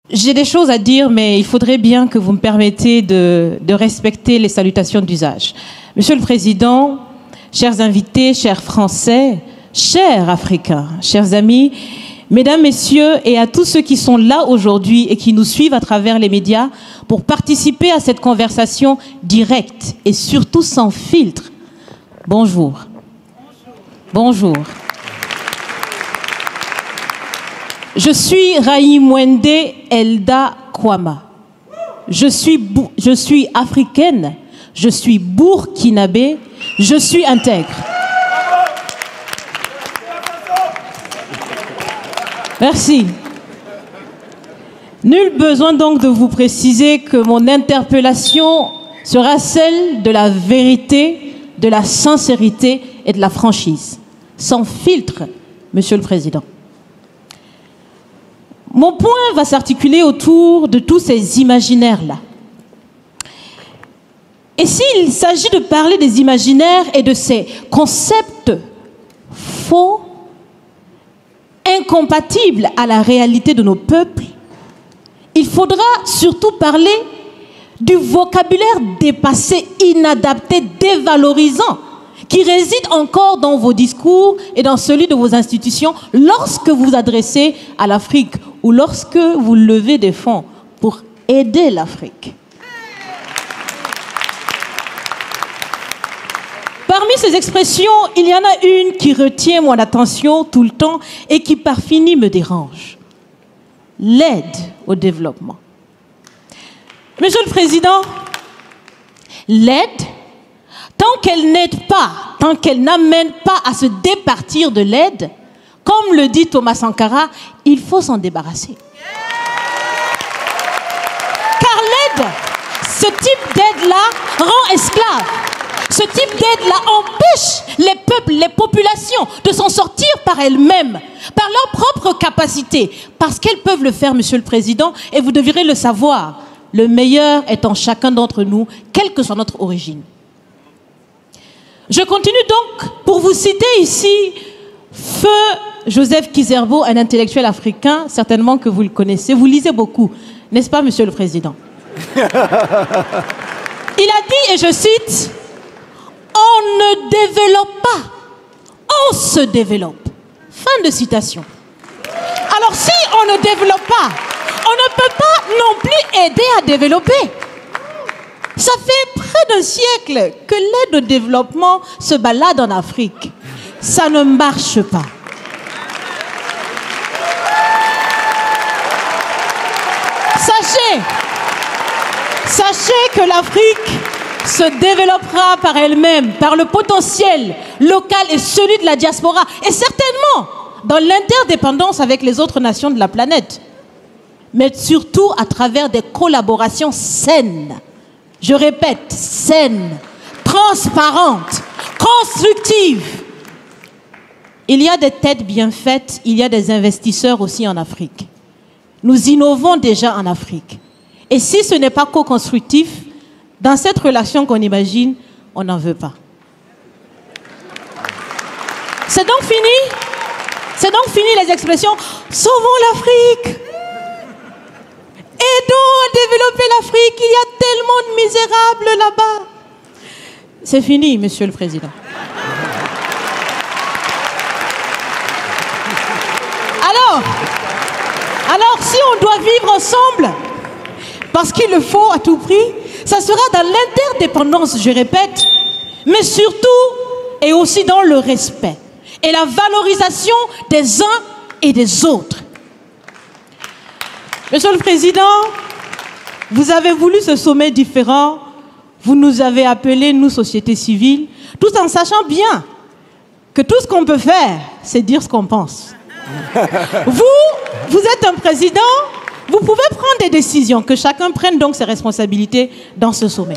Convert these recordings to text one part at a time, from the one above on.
J'ai des choses à dire, mais il faudrait bien que vous me permettiez de respecter les salutations d'usage. Monsieur le Président, chers invités, chers Français, chers Africains, chers amis, Mesdames, Messieurs, et à tous ceux qui sont là aujourd'hui et qui nous suivent à travers les médias pour participer à cette conversation directe et surtout sans filtre. Bonjour. Bonjour. Je suis Raïmwende Elda Kwama. Je suis africaine, je suis burkinabé, je suis intègre. Merci. Nul besoin donc de vous préciser que mon interpellation sera celle de la vérité, de la sincérité et de la franchise. Sans filtre, Monsieur le Président. Mon point va s'articuler autour de tous ces imaginaires-là. Et s'il s'agit de parler des imaginaires et de ces concepts faux, incompatibles à la réalité de nos peuples, il faudra surtout parler du vocabulaire dépassé, inadapté, dévalorisant, qui réside encore dans vos discours et dans celui de vos institutions lorsque vous vous adressez à l'Afrique ou lorsque vous levez des fonds pour aider l'Afrique. Parmi ces expressions, il y en a une qui retient mon attention tout le temps et qui par fini me dérange. L'aide au développement. Monsieur le Président, l'aide, tant qu'elle n'aide pas, tant qu'elle n'amène pas à se départir de l'aide, comme le dit Thomas Sankara, il faut s'en débarrasser. Car l'aide, ce type d'aide-là rend esclave. Ce type d'aide-là empêche les peuples, les populations de s'en sortir par elles-mêmes, par leur propre capacité, parce qu'elles peuvent le faire, Monsieur le Président, et vous devrez le savoir. Le meilleur est en chacun d'entre nous, quelle que soit notre origine. Je continue donc pour vous citer ici Feu Joseph Kizerbo, un intellectuel africain, certainement que vous le connaissez. Vous lisez beaucoup, n'est-ce pas, Monsieur le Président? Il a dit, et je cite, « On ne développe pas, on se développe. » Fin de citation. Alors si on ne développe pas, on ne peut pas non plus aider à développer. Ça fait près d'un siècle que l'aide au développement se balade en Afrique. Ça ne marche pas. Sachez que l'Afrique se développera par elle-même, par le potentiel local et celui de la diaspora, et certainement dans l'interdépendance avec les autres nations de la planète, mais surtout à travers des collaborations saines. Je répète, saines, transparentes, constructives. Il y a des têtes bien faites, il y a des investisseurs aussi en Afrique. Nous innovons déjà en Afrique. Et si ce n'est pas co-constructif, dans cette relation qu'on imagine, on n'en veut pas. C'est donc fini. C'est donc fini les expressions « Sauvons l'Afrique ». Aidons à développer l'Afrique, il y a tellement de misérables là-bas. C'est fini, Monsieur le Président. Alors, si on doit vivre ensemble, parce qu'il le faut à tout prix, ça sera dans l'interdépendance, je répète, mais surtout et aussi dans le respect et la valorisation des uns et des autres. Monsieur le Président, vous avez voulu ce sommet différent, vous nous avez appelés, nous, société civile, tout en sachant bien que tout ce qu'on peut faire, c'est dire ce qu'on pense. Vous êtes un président, vous pouvez prendre des décisions, que chacun prenne donc ses responsabilités dans ce sommet.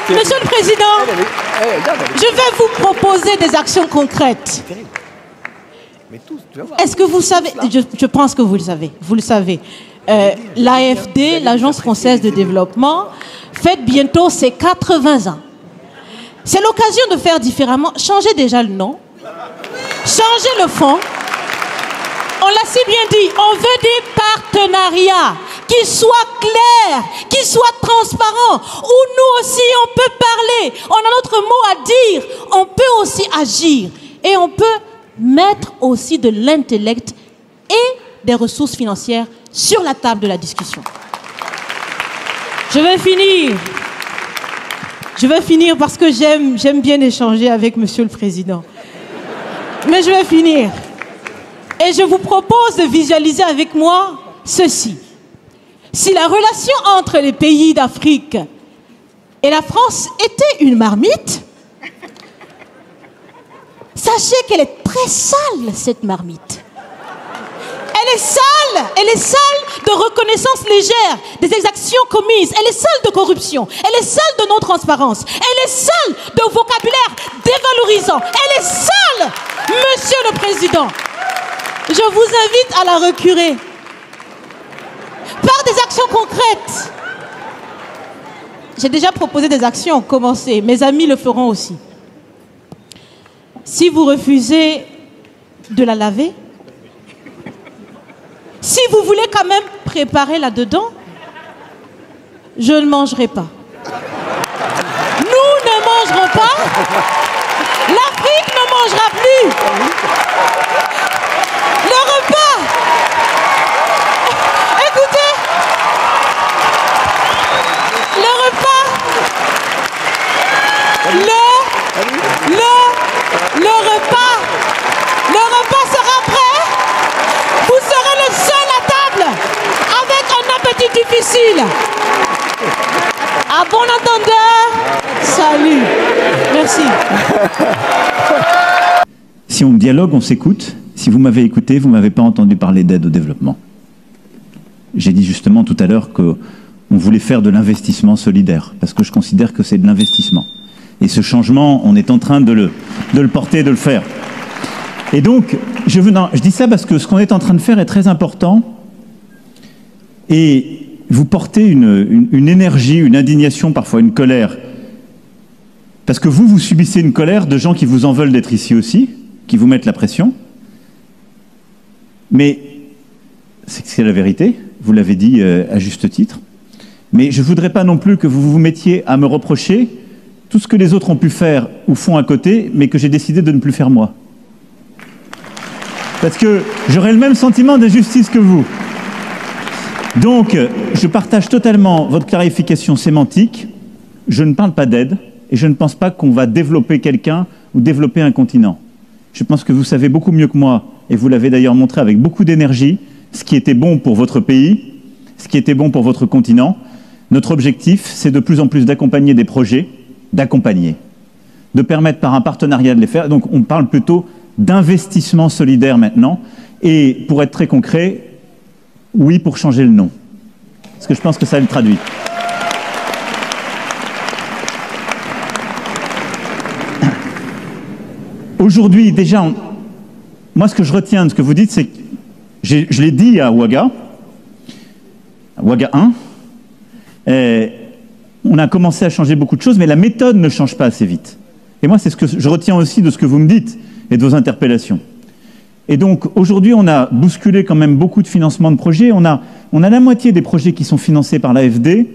Monsieur le Président, je vais vous proposer des actions concrètes. Est-ce que vous savez, je pense que vous le savez, l'AFD, l'Agence française de développement, fête bientôt ses 80 ans. C'est l'occasion de faire différemment. Changez déjà le nom, changez le fond. aussi bien dit, on veut des partenariats qui soient clairs, qui soient transparents, où nous aussi on peut parler, on a notre mot à dire, on peut aussi agir et on peut mettre aussi de l'intellect et des ressources financières sur la table de la discussion. Je vais finir parce que j'aime bien échanger avec Monsieur le Président. Mais je vais finir. Et je vous propose de visualiser avec moi ceci. Si la relation entre les pays d'Afrique et la France était une marmite, sachez qu'elle est très sale, cette marmite. Elle est sale de reconnaissance légère des exactions commises, elle est sale de corruption, elle est sale de non-transparence, elle est sale de vocabulaire dévalorisant, elle est sale, Monsieur le Président. Je vous invite à la recurer par des actions concrètes. J'ai déjà proposé des actions, commencez, mes amis le feront aussi. Si vous refusez de la laver, si vous voulez quand même préparer là-dedans, je ne mangerai pas. Nous ne mangerons pas. L'Afrique ne mangera plus. Le repas. Écoutez. Le repas. Le repas sera prêt. Vous serez le seul à table avec un appétit difficile. À bon entendeur, salut. Merci. Si on dialogue, on s'écoute. Si vous m'avez écouté, vous ne m'avez pas entendu parler d'aide au développement. J'ai dit justement tout à l'heure qu'on voulait faire de l'investissement solidaire, parce que je considère que c'est de l'investissement. Et ce changement, on est en train de le porter, de le faire. Et donc, je dis ça parce que ce qu'on est en train de faire est très important. Et vous portez une énergie, une indignation, parfois une colère. Parce que vous subissez une colère de gens qui vous en veulent d'être ici aussi, qui vous mettent la pression. Mais c'est la vérité, vous l'avez dit à juste titre. Mais je ne voudrais pas non plus que vous vous mettiez à me reprocher tout ce que les autres ont pu faire ou font à côté, mais que j'ai décidé de ne plus faire moi. Parce que j'aurais le même sentiment d'injustice que vous. Donc, je partage totalement votre clarification sémantique. Je ne parle pas d'aide et je ne pense pas qu'on va développer quelqu'un ou développer un continent. Je pense que vous savez beaucoup mieux que moi, et vous l'avez d'ailleurs montré avec beaucoup d'énergie, ce qui était bon pour votre pays, ce qui était bon pour votre continent. Notre objectif, c'est de plus en plus d'accompagner des projets, de permettre par un partenariat de les faire. Donc, on parle plutôt d'investissement solidaire maintenant. Et pour être très concret, oui, pour changer le nom. Parce que je pense que ça le traduit. Aujourd'hui, déjà, moi, ce que je retiens de ce que vous dites, c'est que je l'ai dit à Ouaga 1, on a commencé à changer beaucoup de choses, mais la méthode ne change pas assez vite. Et moi, c'est ce que je retiens aussi de ce que vous me dites et de vos interpellations. Et donc, aujourd'hui, on a bousculé quand même beaucoup de financements de projets. On a la moitié des projets qui sont financés par l'AFD,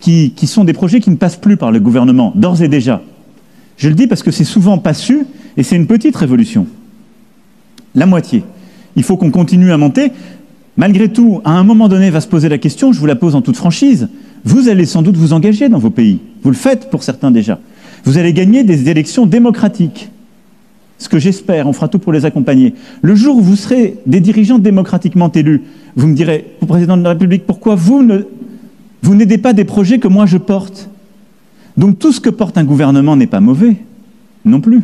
qui sont des projets qui ne passent plus par le gouvernement, d'ores et déjà. Je le dis parce que c'est souvent pas su, et c'est une petite révolution. La moitié. Il faut qu'on continue à monter. Malgré tout, à un moment donné, va se poser la question, je vous la pose en toute franchise, vous allez sans doute vous engager dans vos pays. Vous le faites pour certains déjà. Vous allez gagner des élections démocratiques. Ce que j'espère, on fera tout pour les accompagner. Le jour où vous serez des dirigeants démocratiquement élus, vous me direz, président de la République, pourquoi vous n'aidez pas des projets que moi je porte? Donc tout ce que porte un gouvernement n'est pas mauvais, non plus.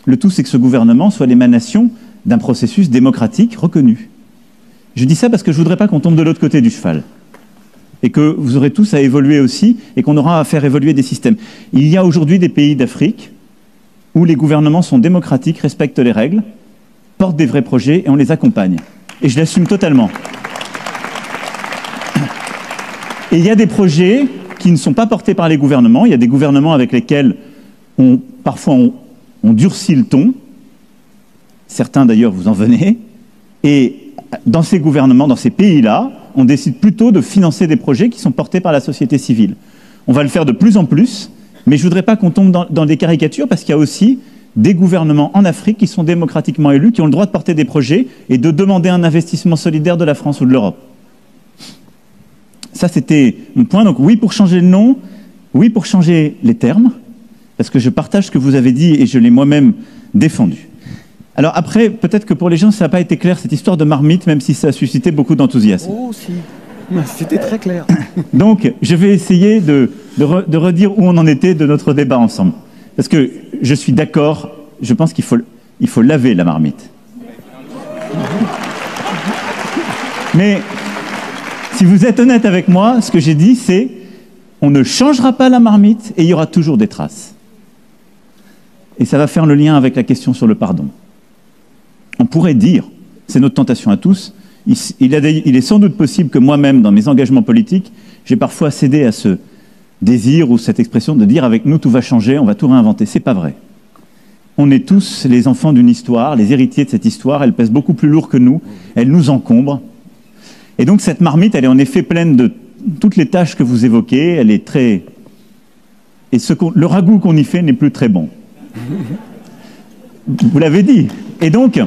Le tout, c'est que ce gouvernement soit l'émanation d'un processus démocratique reconnu. Je dis ça parce que je ne voudrais pas qu'on tombe de l'autre côté du cheval. Et que vous aurez tous à évoluer aussi, et qu'on aura à faire évoluer des systèmes. Il y a aujourd'hui des pays d'Afrique où les gouvernements sont démocratiques, respectent les règles, portent des vrais projets et on les accompagne. Et je l'assume totalement. Et il y a des projets qui ne sont pas portés par les gouvernements. Il y a des gouvernements avec lesquels parfois on durcit le ton. Certains d'ailleurs vous en venez. Et dans ces gouvernements, dans ces pays-là, on décide plutôt de financer des projets qui sont portés par la société civile. On va le faire de plus en plus, mais je ne voudrais pas qu'on tombe dans des caricatures, parce qu'il y a aussi des gouvernements en Afrique qui sont démocratiquement élus, qui ont le droit de porter des projets et de demander un investissement solidaire de la France ou de l'Europe. Ça, c'était mon point. Donc oui pour changer le nom, oui pour changer les termes, parce que je partage ce que vous avez dit et je l'ai moi-même défendu. Alors après, peut-être que pour les gens, ça n'a pas été clair, cette histoire de marmite, même si ça a suscité beaucoup d'enthousiasme. Oh si, c'était très clair. Donc, je vais essayer de redire où on en était de notre débat ensemble. Parce que je suis d'accord, je pense qu'il faut laver la marmite. Mais si vous êtes honnête avec moi, ce que j'ai dit, c'est on ne changera pas la marmite et il y aura toujours des traces. Et ça va faire le lien avec la question sur le pardon. On pourrait dire, c'est notre tentation à tous, il est sans doute possible que moi-même, dans mes engagements politiques, j'ai parfois cédé à ce désir ou cette expression de dire avec nous tout va changer, on va tout réinventer. C'est pas vrai. On est tous les enfants d'une histoire, les héritiers de cette histoire, elle pèse beaucoup plus lourd que nous, elle nous encombre. Et donc cette marmite, elle est en effet pleine de toutes les tâches que vous évoquez, elle est très... Et le ragoût qu'on y fait n'est plus très bon. Vous l'avez dit. Et donc,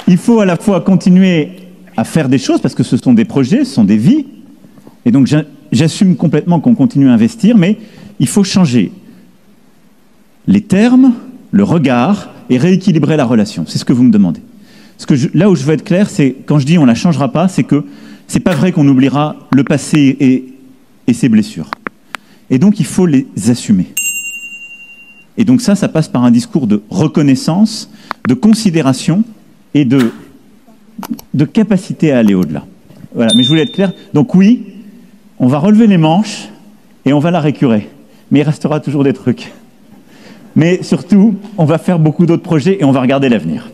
il faut à la fois continuer à faire des choses, parce que ce sont des projets, ce sont des vies. Et donc, j'assume complètement qu'on continue à investir, mais il faut changer les termes, le regard, et rééquilibrer la relation. C'est ce que vous me demandez. Là où je veux être clair, c'est quand je dis on ne la changera pas, c'est que c'est pas vrai qu'on oubliera le passé et ses blessures. Et donc, il faut les assumer. Et donc ça passe par un discours de reconnaissance, de considération et de capacité à aller au-delà. Voilà, mais je voulais être clair. Donc oui, on va relever les manches et on va la récurer. Mais il restera toujours des trucs. Mais surtout, on va faire beaucoup d'autres projets et on va regarder l'avenir.